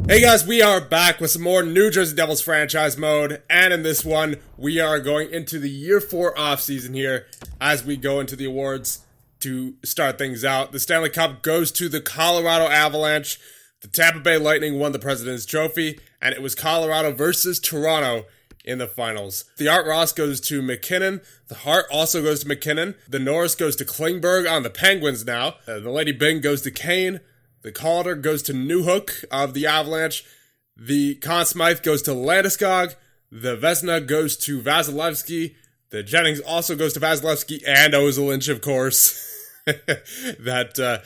Hey guys, we are back with some more New Jersey Devils franchise mode, and in this one, we are going into the Year 4 offseason here as we go into the awards to start things out. The Stanley Cup goes to the Colorado Avalanche. The Tampa Bay Lightning won the President's Trophy, and it was Colorado versus Toronto in the finals. The Art Ross goes to McKinnon. The Hart also goes to McKinnon. The Norris goes to Klingberg on the Penguins now. The Lady Byng goes to Kane. The Calder goes to Newhook of the Avalanche. The Conn Smythe goes to Landeskog. The Vesna goes to Vasilevsky. The Jennings also goes to Vasilevsky and Ozolinsh, of course. The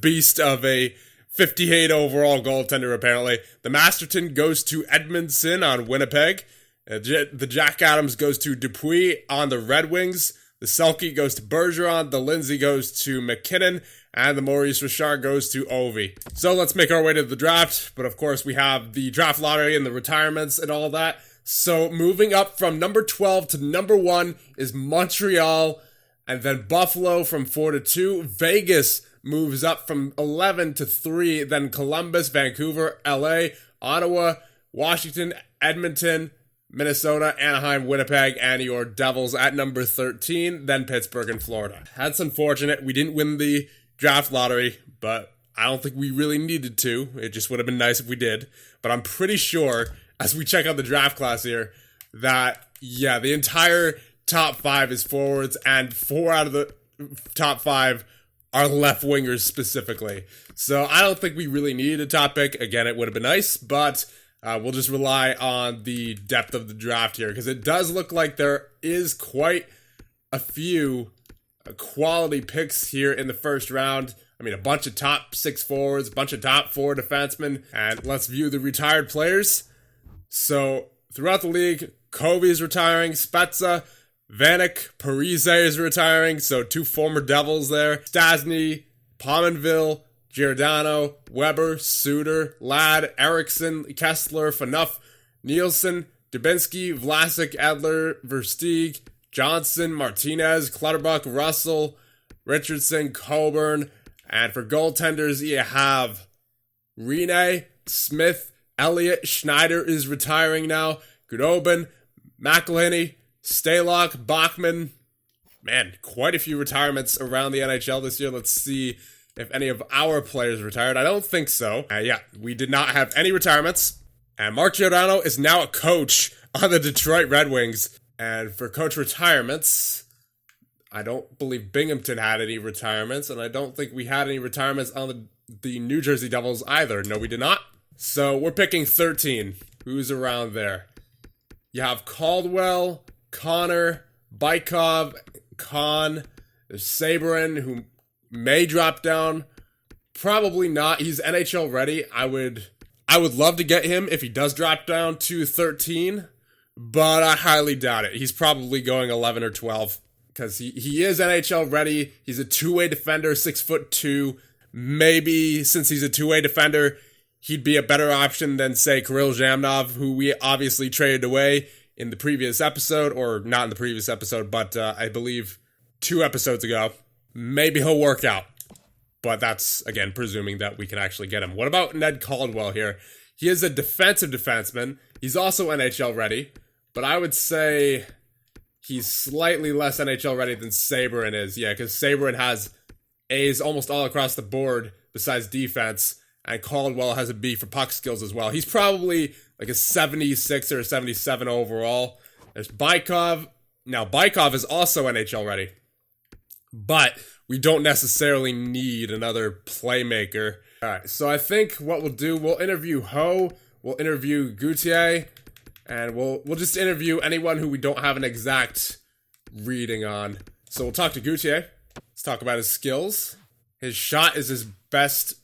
beast of a 58 overall goaltender, apparently. The Masterton goes to Edmondson on Winnipeg. The Jack Adams goes to Dupuis on the Red Wings. The Selke goes to Bergeron. The Lindsay goes to McKinnon. And the Maurice Richard goes to Ovi. So let's make our way to the draft. But of course, we have the draft lottery and the retirements and all that. So moving up from number 12 to number 1 is Montreal. And then Buffalo from 4 to 2. Vegas moves up from 11 to 3. Then Columbus, Vancouver, LA, Ottawa, Washington, Edmonton, Minnesota, Anaheim, Winnipeg, and your Devils at number 13. Then Pittsburgh and Florida. That's unfortunate. We didn't win the draft lottery, but I don't think we really needed to. It just would have been nice if we did. But I'm pretty sure, as we check out the draft class here, that, yeah, the entire top 5 is forwards, and 4 out of the top 5 are left wingers specifically. So I don't think we really needed a top pick. Again, it would have been nice, but we'll just rely on the depth of the draft here, because it does look like there is quite a few quality picks here in the first round. I mean, a bunch of top 6 forwards, a bunch of top 4 defensemen, and let's view the retired players. So, throughout the league, Covey is retiring, Spezza, Vanek, Parise is retiring, so 2 former Devils there, Stasny, Pominville, Giordano, Weber, Suter, Ladd, Eriksson, Kessler, Phaneuf, Nielsen, Dubinsky, Vlasic, Edler, Versteeg, Johnson, Martinez, Clutterbuck, Russell, Richardson, Coburn, and for goaltenders, you have Rene, Smith, Elliott, Schneider is retiring now, Goodobin, McElhinney, Stalock, Bachman. Man, quite a few retirements around the NHL this year. Let's see if any of our players retired. I don't think so. Yeah, we did not have any retirements. And Mark Giordano is now a coach on the Detroit Red Wings. And for coach retirements, I don't believe Binghamton had any retirements, and I don't think we had any retirements on the New Jersey Devils either. No, we did not. So we're picking 13. Who's around there? You have Caldwell, Connor, Bykov, Kahn, there's Sabrin, who may drop down. Probably not. He's NHL ready. I would love to get him if he does drop down to 13. But I highly doubt it. He's probably going 11 or 12 because he is NHL ready. He's a two-way defender, 6'2". Maybe since he's a two-way defender, he'd be a better option than, say, Kirill Zhamnov, who we obviously traded away in the previous episode, or not in the previous episode, but I believe 2 episodes ago. Maybe he'll work out. But that's, again, presuming that we can actually get him. What about Ned Caldwell here? He is a defensive defenseman. He's also NHL ready. But I would say he's slightly less NHL ready than Sabrin is. Yeah, because Sabrin has A's almost all across the board besides defense. And Caldwell has a B for puck skills as well. He's probably like a 76 or a 77 overall. There's Bykov. Now, Bykov is also NHL ready. But we don't necessarily need another playmaker. All right, so I think what we'll do, we'll interview Ho. We'll interview Gauthier. And we'll just interview anyone who we don't have an exact reading on. So we'll talk to Gauthier. Let's talk about his skills. His shot is his best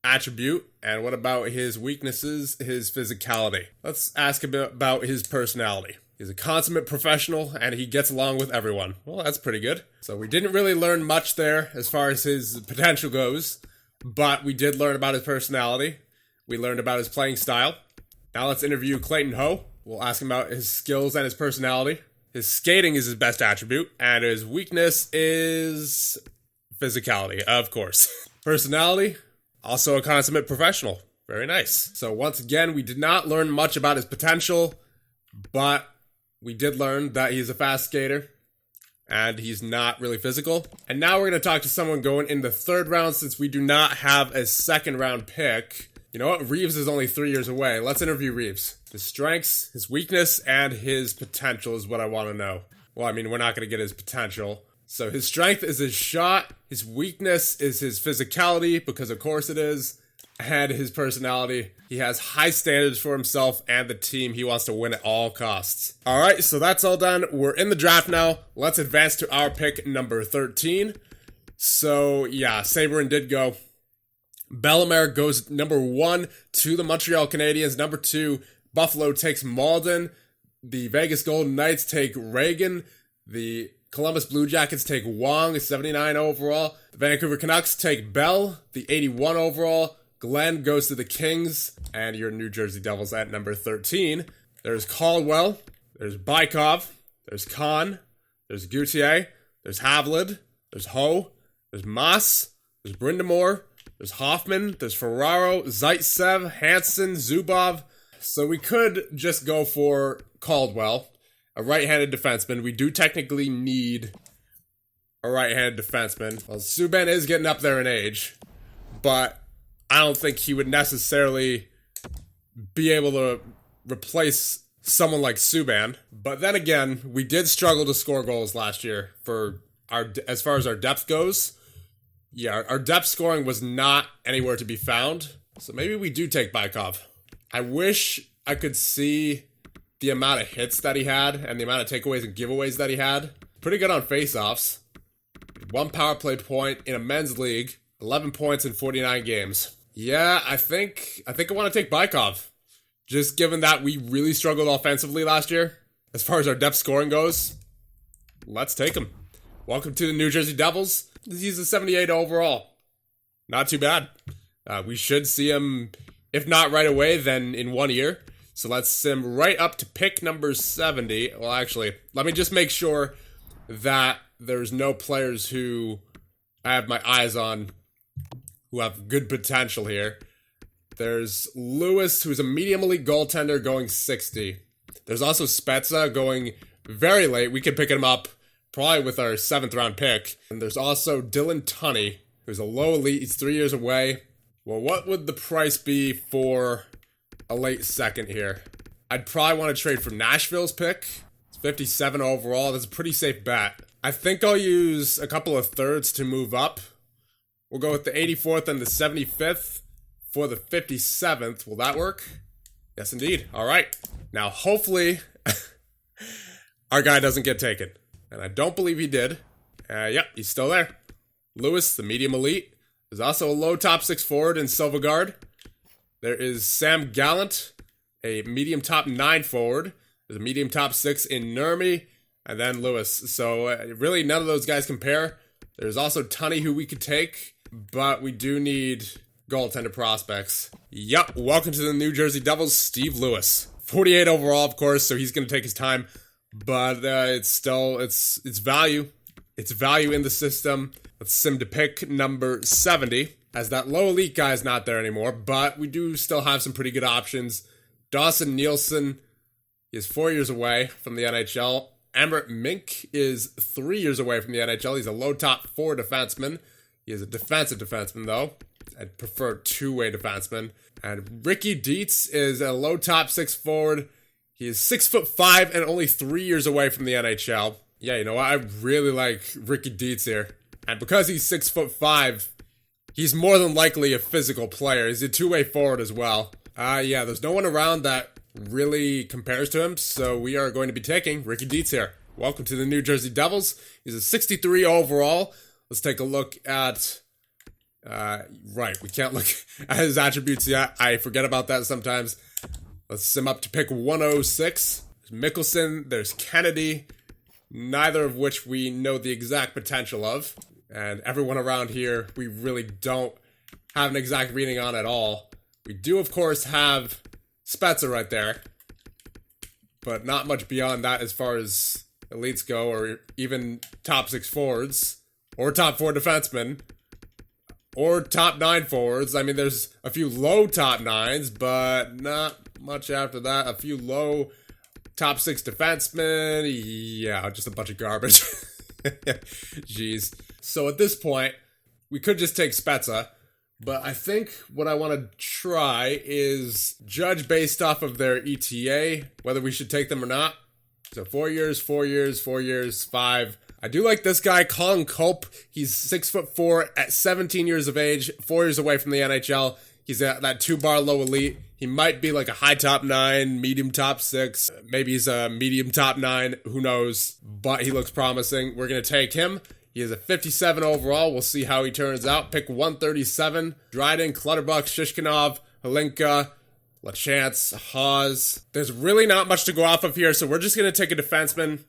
attribute. And what about his weaknesses? His physicality. Let's ask him about his personality. He's a consummate professional, and he gets along with everyone. Well, that's pretty good. So we didn't really learn much there as far as his potential goes. But we did learn about his personality. We learned about his playing style. Now let's interview Clayton Ho. We'll ask him about his skills and his personality. His skating is his best attribute, and his weakness is physicality, of course. Personality, also a consummate professional. Very nice. So once again, we did not learn much about his potential, but we did learn that he's a fast skater and he's not really physical. And now we're going to talk to someone going in the 3rd round since we do not have a 2nd round pick. You know what? Reeves is only 3 years away. Let's interview Reeves. His strengths, his weakness, and his potential is what I want to know. Well, I mean, we're not going to get his potential. So his strength is his shot. His weakness is his physicality, because of course it is. And his personality. He has high standards for himself and the team. He wants to win at all costs. All right, so that's all done. We're in the draft now. Let's advance to our pick number 13. So yeah, Sabrin did go. Bellemare goes number 1 to the Montreal Canadiens. Number 2, Buffalo takes Malden. The Vegas Golden Knights take Reagan. The Columbus Blue Jackets take Wong, 79 overall. The Vancouver Canucks take Bell, the 81 overall. Glenn goes to the Kings, and your New Jersey Devils at number 13. There's Caldwell, there's Bykov, there's Kahn, there's Gauthier, there's Havlid, there's Ho, there's Moss, there's Brindamore, there's Hoffman, there's Ferraro, Zaitsev, Hansen, Zubov. So we could just go for Caldwell, a right-handed defenseman. We do technically need a right-handed defenseman. Well, Subban is getting up there in age, but I don't think he would necessarily be able to replace someone like Subban. But then again, we did struggle to score goals last year as far as our depth goes. Yeah, our depth scoring was not anywhere to be found. So maybe we do take Bykov. I wish I could see the amount of hits that he had and the amount of takeaways and giveaways that he had. Pretty good on faceoffs. 1 power play point in a men's league. 11 points in 49 games. Yeah, I think I want to take Bykov. Just given that we really struggled offensively last year, as far as our depth scoring goes, let's take him. Welcome to the New Jersey Devils. He's a 78 overall. Not too bad. We should see him, if not right away, then in 1 year. So let's sim right up to pick number 70. Well, actually, let me just make sure that there's no players who I have my eyes on who have good potential here. There's Lewis, who's a medium elite goaltender, going 60. There's also Spezza going very late. We could pick him up probably with our 7th round pick. And there's also Dylan Tunney, who's a low elite. He's 3 years away. Well, what would the price be for a late 2nd here? I'd probably want to trade for Nashville's pick. It's 57 overall. That's a pretty safe bet. I think I'll use a couple of 3rds to move up. We'll go with the 84th and the 75th for the 57th. Will that work? Yes, indeed. All right. Now, hopefully, our guy doesn't get taken. And I don't believe he did. Yep, he's still there. Lewis, the medium elite. There's also a low top 6 forward in Silvergard. There is Sam Gallant, a medium top 9 forward. There's a medium top 6 in Nurmi. And then Lewis. So, really, none of those guys compare. There's also Tunney, who we could take. But we do need goaltender prospects. Yup, welcome to the New Jersey Devils, Steve Lewis. 48 overall, of course, so he's going to take his time. But it's value. It's value in the system. Let's sim to pick number 70. As that low elite guy is not there anymore, but we do still have some pretty good options. Dawson Nielsen is 4 years away from the NHL. Amrit Mink is 3 years away from the NHL. He's a low top 4 defenseman. He is a defensive defenseman, though. I'd prefer two-way defenseman. And Ricky Dietz is a low top 6 forward. He is 6'5" and only 3 years away from the NHL. Yeah, you know what? I really like Ricky Dietz here. And because he's 6'5", he's more than likely a physical player. He's a two-way forward as well. Yeah, there's no one around that really compares to him, so we are going to be taking Ricky Dietz here. Welcome to the New Jersey Devils. He's a 63 overall. Let's take a look at... right, we can't look at his attributes yet. I forget about that sometimes. Let's sim up to pick 106. There's Mickelson, there's Kennedy, neither of which we know the exact potential of. And everyone around here, we really don't have an exact reading on at all. We do, of course, have Spezza right there, but not much beyond that as far as elites go, or even top 6 forwards, or top 4 defensemen. or top 9 forwards. I mean, there's a few low top 9s, but not much after that. A few low top 6 defensemen. Yeah, just a bunch of garbage. Jeez. So at this point, we could just take Spezza. But I think what I want to try is judge based off of their ETA, whether we should take them or not. So 4 years, 4 years, 4 years, 5. I do like this guy, Colin Culp. He's 6'4" at 17 years of age, 4 years away from the NHL. He's at that 2-bar low elite. He might be like a high top 9, medium top 6. Maybe he's a medium top 9. Who knows? But he looks promising. We're going to take him. He is a 57 overall. We'll see how he turns out. Pick 137. Dryden, Clutterbuck, Shishkinov, Holinka, LaChance, Hawes. There's really not much to go off of here, so we're just going to take a defenseman.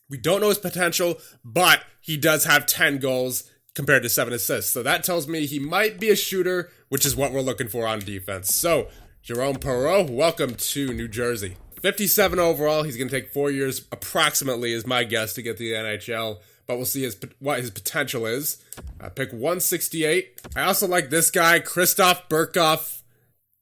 We don't know his potential, but he does have 10 goals compared to 7 assists. So that tells me he might be a shooter, which is what we're looking for on defense. So, Jerome Perreault, welcome to New Jersey. 57 overall. He's going to take 4 years approximately, is my guess, to get to the NHL. But we'll see what his potential is. Pick 168. I also like this guy, Christoph Burkhoff.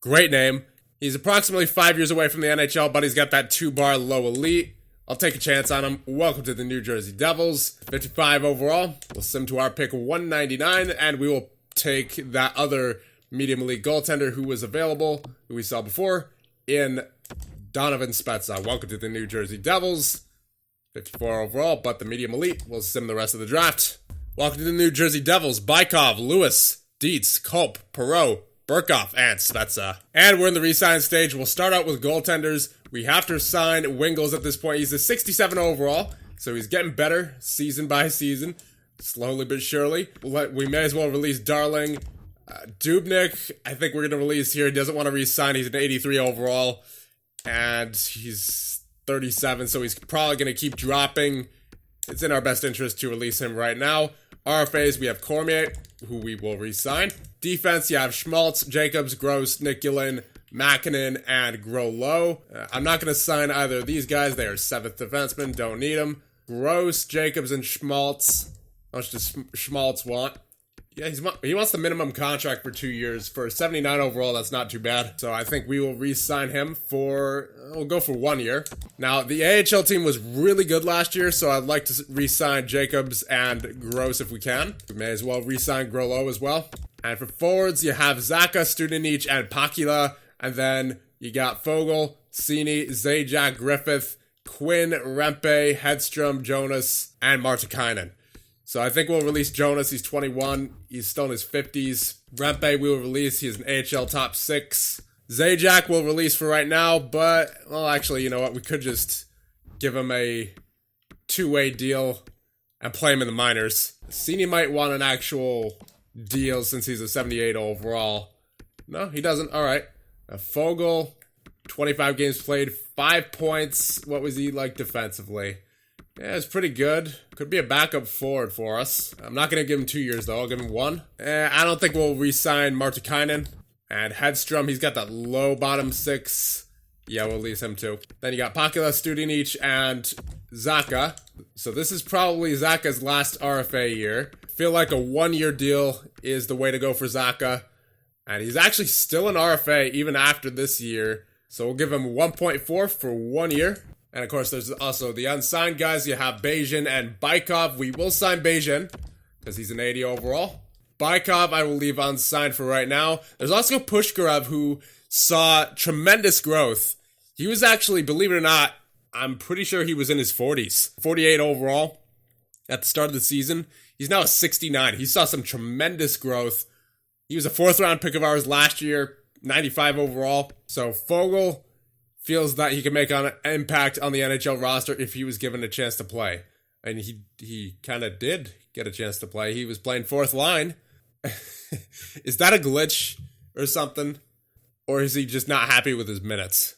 Great name. He's approximately 5 years away from the NHL, but he's got that 2-bar low elite. I'll take a chance on him. Welcome to the New Jersey Devils. 55 overall. We'll sim to our pick 199, and we will take that other medium elite goaltender who was available, who we saw before, in Donovan Spezza. Welcome to the New Jersey Devils. 54 overall, but the medium elite will sim the rest of the draft. Welcome to the New Jersey Devils. Bykov, Lewis, Dietz, Culp, Perreault, Burkhoff, and Spezza. And we're in the re-sign stage. We'll start out with goaltenders. We have to sign Wingels at this point. He's a 67 overall, so he's getting better season by season, slowly but surely. We may as well release Darling. Dubnyk, I think we're going to release here. He doesn't want to re-sign. He's an 83 overall, and he's 37, so he's probably going to keep dropping. It's in our best interest to release him right now. RFAs, we have Cormier, who we will re-sign. Defense, you have Schmaltz, Jacobs, Gross, Nikulin, Makinen, and Groslo. I'm not going to sign either of these guys. They are 7th defensemen. Don't need them. Gross, Jacobs, and Schmaltz. How much does Schmaltz want? Yeah, he wants the minimum contract for 2 years. For 79 overall, that's not too bad. So I think we will re-sign him for, we'll go for 1 year. Now, the AHL team was really good last year, so I'd like to re-sign Jacobs and Gross if we can. We may as well re-sign Groslo as well. And for forwards, you have Zaka, Studenic, and Pakila. And then you got Fogel, Cini, Zajac, Griffith, Quinn, Rempe, Hedstrom, Jonas, and Martikainen. So I think we'll release Jonas. He's 21. He's still in his 50s. Rempe we will release. He's an AHL top 6. Zajac we'll release for right now, but, well, actually, you know what? We could just give him a 2-way deal and play him in the minors. Cini might want an actual deal since he's a 78 overall. No, he doesn't. All right. Fogel, 25 games played, 5 points. What was he like defensively? Yeah, it's pretty good. Could be a backup forward for us. I'm not going to give him 2 years, though. I'll give him 1. I don't think we'll re-sign Martikainen. And Hedstrom, he's got that low bottom 6. Yeah, we'll release him, too. Then you got Pakila, Studenic, and Zaka. So this is probably Zaka's last RFA year. Feel like a 1-year deal is the way to go for Zaka. And he's actually still an RFA even after this year. So we'll give him 1.4 for 1 year. And of course, there's also the unsigned guys. You have Bajan and Bykov. We will sign Bajan because he's an 80 overall. Bykov, I will leave unsigned for right now. There's also Pushkarev, who saw tremendous growth. He was actually, believe it or not, I'm pretty sure he was in his 40s. 48 overall at the start of the season. He's now a 69. He saw some tremendous growth. He was a 4th-round pick of ours last year, 95 overall. So Fogel feels that he can make an impact on the NHL roster if he was given a chance to play. And he kind of did get a chance to play. He was playing 4th line. Is that a glitch or something? Or is he just not happy with his minutes?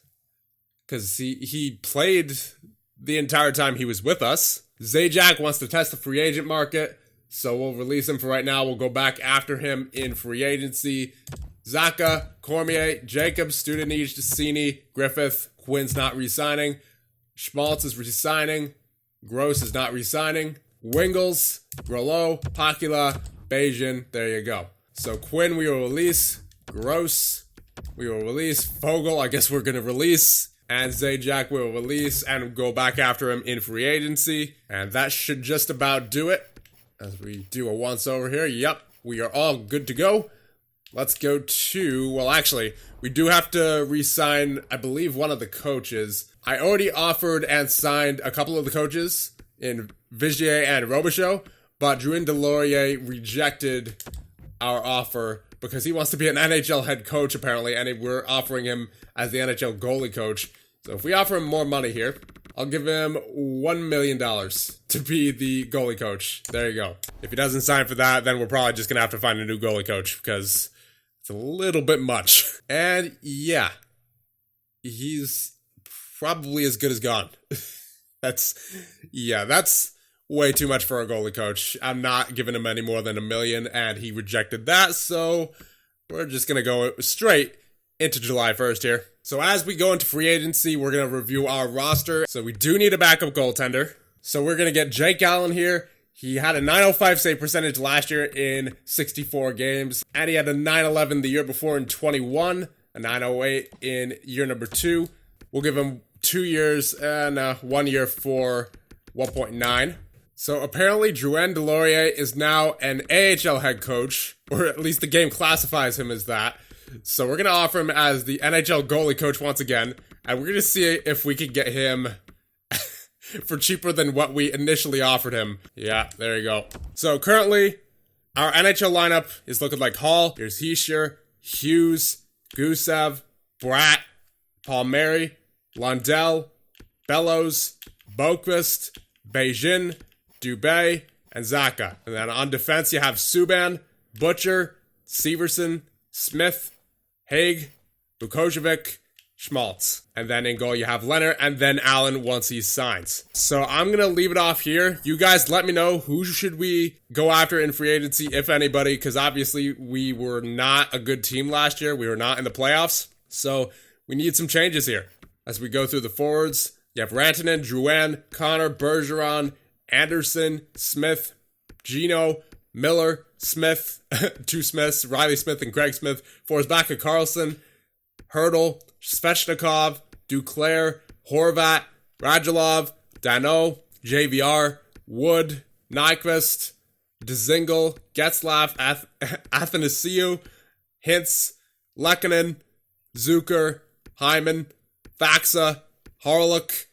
Because he played the entire time he was with us. Zajac wants to test the free agent market, so we'll release him for right now. We'll go back after him in free agency. Zaka, Cormier, Jacobs, Studenic, Cini, Griffith. Quinn's not re-signing. Schmaltz is re-signing. Gross is not re-signing. Wingels, Groslo, Pakila, Bajan. There you go. So Quinn we will release. Gross we will release. Fogel I guess we're gonna release. And Zajac will release and go back after him in free agency. And that should just about do it. As we do a once over here. Yep, we are all good to go. Let's go to, well actually, we do have to re-sign, I believe, one of the coaches. I already offered and signed a couple of the coaches in Vigier and Robichaud, but Drouin Delorier rejected our offer because he wants to be an NHL head coach apparently, and we're offering him as the NHL goalie coach. So if we offer him more money here, I'll give him $1 million to be the goalie coach. There you go. If he doesn't sign for that, then we're probably just going to have to find a new goalie coach because it's a little bit much. And yeah, he's probably as good as gone. That's way too much for a goalie coach. I'm not giving him any more than $1 million, and he rejected that. So we're just going to go straight into July 1st here. So as we go into free agency, we're going to review our roster. So we do need a backup goaltender. So we're going to get Jake Allen here. He had a .905 save percentage last year in 64 games. And he had a .911 the year before in 21. A .908 in year number 2. We'll give him 2 years and 1 year for 1.9. So apparently Drouin Delorier is now an AHL head coach. Or at least the game classifies him as that. So we're going to offer him as the NHL goalie coach once again. And we're going to see if we can get him for cheaper than what we initially offered him. Yeah, there you go. So currently, our NHL lineup is looking like Hall. Here's Hischier, Hughes, Gusev, Bratt, Palmieri, Lundell, Bellows, Boqvist, Beijing, Dubé, and Zaka. And then on defense, you have Subban, Butcher, Severson, Smith, Haig, Vukojevic, Schmaltz. And then in goal you have Leonard and then Allen once he signs. So I'm going to leave it off here. You guys let me know who should we go after in free agency, if anybody, because obviously we were not a good team last year. We were not in the playoffs. So we need some changes here. As we go through the forwards, you have Rantanen, Drouin, Connor, Bergeron, Anderson, Smith, Gino, Miller, Smith, two Smiths, Riley Smith and Greg Smith. Forsbacka, Carlson, Hurdle, Svechnikov, Duclair, Horvat, Radulov, Dano, JVR, Wood, Nyquist, Dzingel, Getzlaff, Athanasiou, Hintz, Lehkonen, Zucker, Hyman, Faxa, Harlock,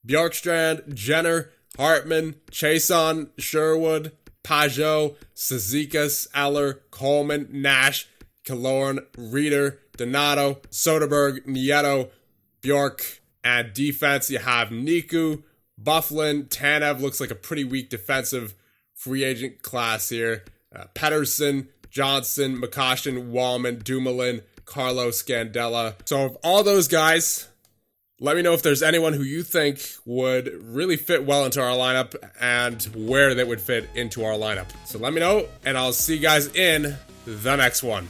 Bjorkstrand, Jenner, Hartman, Chason, Sherwood, Pajot, Cizikas, Eller, Coleman, Nash, Killorn, Reeder, Donato, Soderberg, Nieto, Bjork. And defense, you have Niku, Bufflin, Tanev looks like a pretty weak defensive free agent class here. Pedersen, Johnson, McCoshin, Wallman, Dumoulin, Carlos Scandella. So of all those guys, let me know if there's anyone who you think would really fit well into our lineup and where they would fit into our lineup. So let me know, and I'll see you guys in the next one.